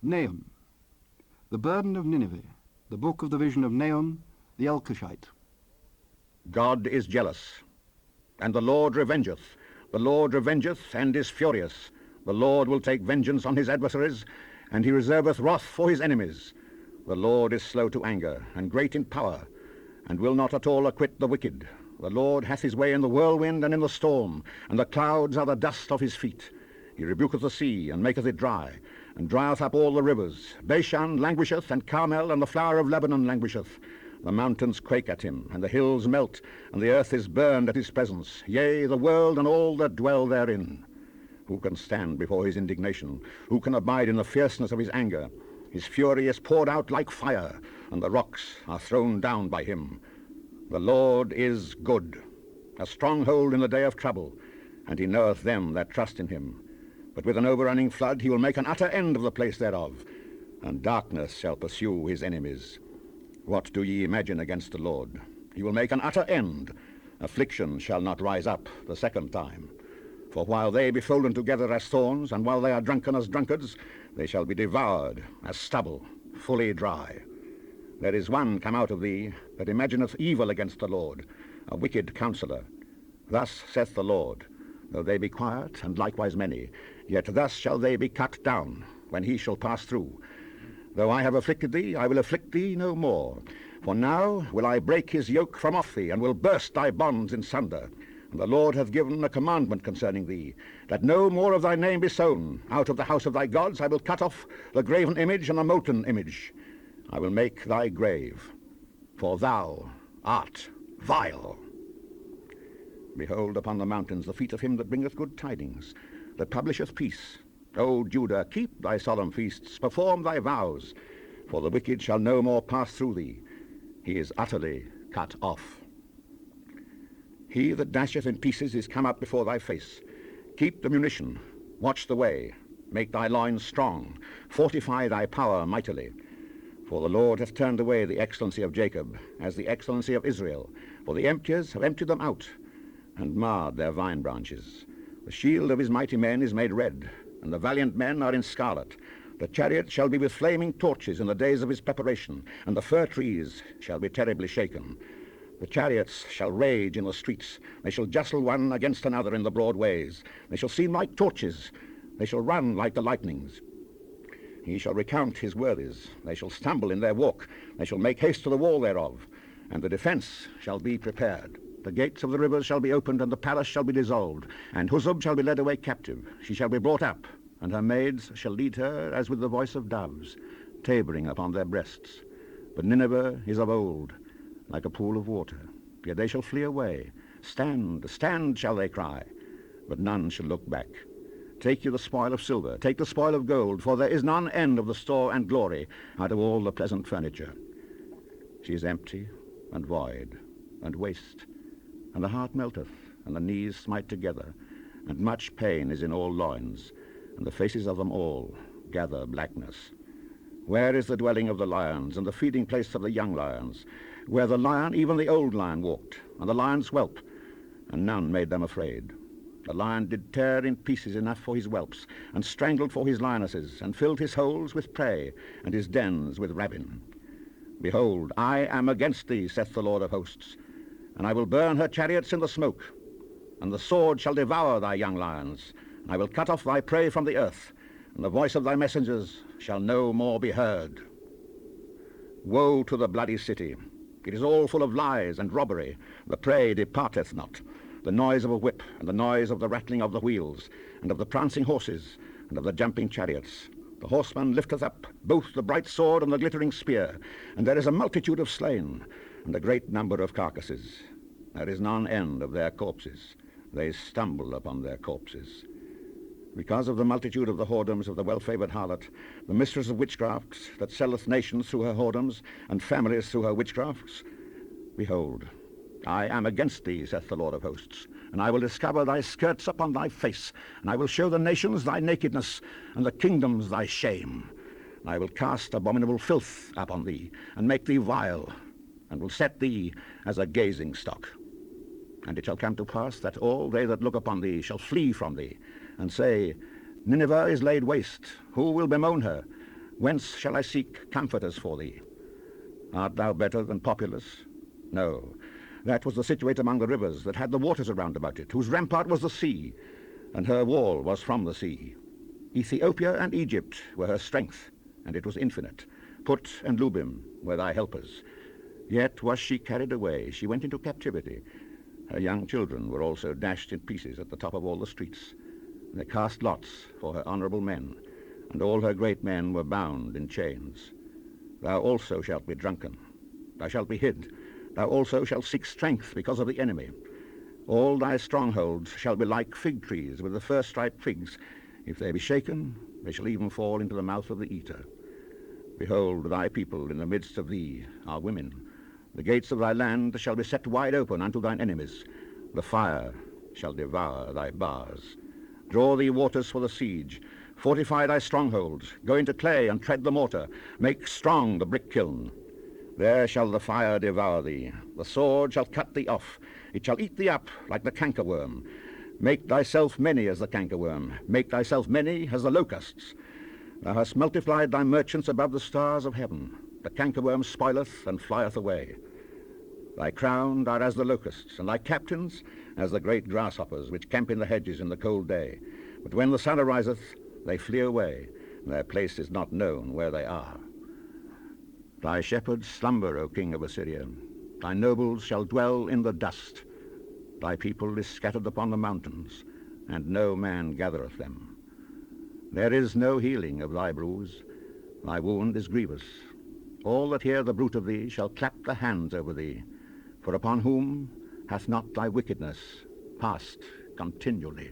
Nahum, the burden of Nineveh, the book of the vision of Nahum, the Elkoshite. God is jealous, and the Lord revengeth. The Lord revengeth and is furious. The Lord will take vengeance on his adversaries, and he reserveth wrath for his enemies. The Lord is slow to anger, and great in power, and will not at all acquit the wicked. The Lord hath his way in the whirlwind and in the storm, and the clouds are the dust of his feet. He rebuketh the sea, and maketh it dry, and drieth up all the rivers. Bashan languisheth, and Carmel and the flower of Lebanon languisheth. The mountains quake at him, and the hills melt, and the earth is burned at his presence, yea, the world and all that dwell therein. Who can stand before his indignation? Who can abide in the fierceness of his anger? His fury is poured out like fire, and the rocks are thrown down by him. The Lord is good, a stronghold in the day of trouble, and he knoweth them that trust in him. But with an overrunning flood he will make an utter end of the place thereof, and darkness shall pursue his enemies. What do ye imagine against the Lord? He will make an utter end. Affliction shall not rise up the second time. For while they be folden together as thorns, and while they are drunken as drunkards, they shall be devoured as stubble, fully dry. There is one come out of thee that imagineth evil against the Lord, a wicked counselor. Thus saith the Lord, though they be quiet, and likewise many, yet thus shall they be cut down, when he shall pass through. Though I have afflicted thee, I will afflict thee no more. For now will I break his yoke from off thee, and will burst thy bonds in sunder. And the Lord hath given a commandment concerning thee, that no more of thy name be sown. Out of the house of thy gods I will cut off the graven image and the molten image. I will make thy grave, for thou art vile. Behold upon the mountains the feet of him that bringeth good tidings, that publisheth peace. O Judah, keep thy solemn feasts, perform thy vows, for the wicked shall no more pass through thee. He is utterly cut off. He that dasheth in pieces is come up before thy face. Keep the munition, watch the way, make thy loins strong, fortify thy power mightily. For the Lord hath turned away the excellency of Jacob, as the excellency of Israel. For the emptiers have emptied them out, and marred their vine branches. The shield of his mighty men is made red, and the valiant men are in scarlet. The chariot shall be with flaming torches in the days of his preparation, and the fir trees shall be terribly shaken. The chariots shall rage in the streets. They shall jostle one against another in the broad ways. They shall seem like torches. They shall run like the lightnings. He shall recount his worthies. They shall stumble in their walk. They shall make haste to the wall thereof, and the defense shall be prepared. The gates of the rivers shall be opened, and the palace shall be dissolved, and Huzub shall be led away captive. She shall be brought up, and her maids shall lead her as with the voice of doves, tabering upon their breasts. But Nineveh is of old, like a pool of water. Yet they shall flee away. Stand, stand, shall they cry, but none shall look back. Take you the spoil of silver, take the spoil of gold, for there is none end of the store and glory out of all the pleasant furniture. She is empty and void and waste, and the heart melteth, and the knees smite together, and much pain is in all loins, and the faces of them all gather blackness. Where is the dwelling of the lions, and the feeding place of the young lions, where the lion, even the old lion, walked, and the lion's whelp, and none made them afraid? The lion did tear in pieces enough for his whelps, and strangled for his lionesses, and filled his holes with prey, and his dens with rapine. Behold, I am against thee, saith the Lord of hosts, and I will burn her chariots in the smoke, and the sword shall devour thy young lions, and I will cut off thy prey from the earth, and the voice of thy messengers shall no more be heard. Woe to the bloody city! It is all full of lies and robbery. The prey departeth not. The noise of a whip, and the noise of the rattling of the wheels, and of the prancing horses, and of the jumping chariots. The horseman lifteth up both the bright sword and the glittering spear, and there is a multitude of slain, and a great number of carcasses. There is none end of their corpses. They stumble upon their corpses. Because of the multitude of the whoredoms of the well-favoured harlot, the mistress of witchcrafts, that selleth nations through her whoredoms, and families through her witchcrafts, behold, I am against thee, saith the Lord of hosts, and I will discover thy skirts upon thy face, and I will show the nations thy nakedness, and the kingdoms thy shame. And I will cast abominable filth upon thee, and make thee vile, and will set thee as a gazing stock. And it shall come to pass that all they that look upon thee shall flee from thee, and say, Nineveh is laid waste, who will bemoan her? Whence shall I seek comforters for thee? Art thou better than Populus? No, that was the situate among the rivers, that had the waters around about it, whose rampart was the sea, and her wall was from the sea. Ethiopia and Egypt were her strength, and it was infinite. Put and Lubim were thy helpers. Yet was she carried away, she went into captivity. Her young children were also dashed in pieces at the top of all the streets. They cast lots for her honourable men, and all her great men were bound in chains. Thou also shalt be drunken, thou shalt be hid, thou also shalt seek strength because of the enemy. All thy strongholds shall be like fig trees with the first ripe figs. If they be shaken, they shall even fall into the mouth of the eater. Behold, thy people in the midst of thee are women. The gates of thy land shall be set wide open unto thine enemies. The fire shall devour thy bars. Draw thee waters for the siege. Fortify thy strongholds. Go into clay and tread the mortar. Make strong the brick kiln. There shall the fire devour thee. The sword shall cut thee off. It shall eat thee up like the cankerworm. Make thyself many as the cankerworm. Make thyself many as the locusts. Thou hast multiplied thy merchants above the stars of heaven. The cankerworm spoileth and flieth away. Thy crown are as the locusts, and thy captains as the great grasshoppers, which camp in the hedges in the cold day. But when the sun ariseth, they flee away, and their place is not known where they are. Thy shepherds slumber, O king of Assyria. Thy nobles shall dwell in the dust. Thy people is scattered upon the mountains, and no man gathereth them. There is no healing of thy bruise. Thy wound is grievous. All that hear the bruit of thee shall clap their hands over thee. For upon whom hath not thy wickedness passed continually?